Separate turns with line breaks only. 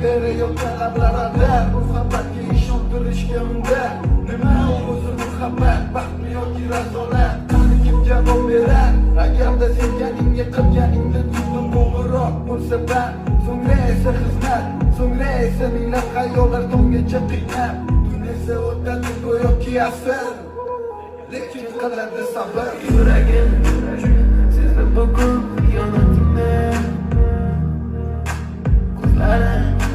beri yok talablarida muhabbatga ishontirishga unda. Nima o'zi muhabbat, baxtmi yoki razolat? Qani kim javob berar? Agarda sevganingga qilganingda tuzdim qo'ng'iroq munosabat, so'ngra esa xizmat, so'ngra esa minglab xayollar tomgacha qiynab, tun esa o'tadi go'yoki asr, lekin qiladi sabr.
Yuragim sezib bugun yonatingda, ko'zlarim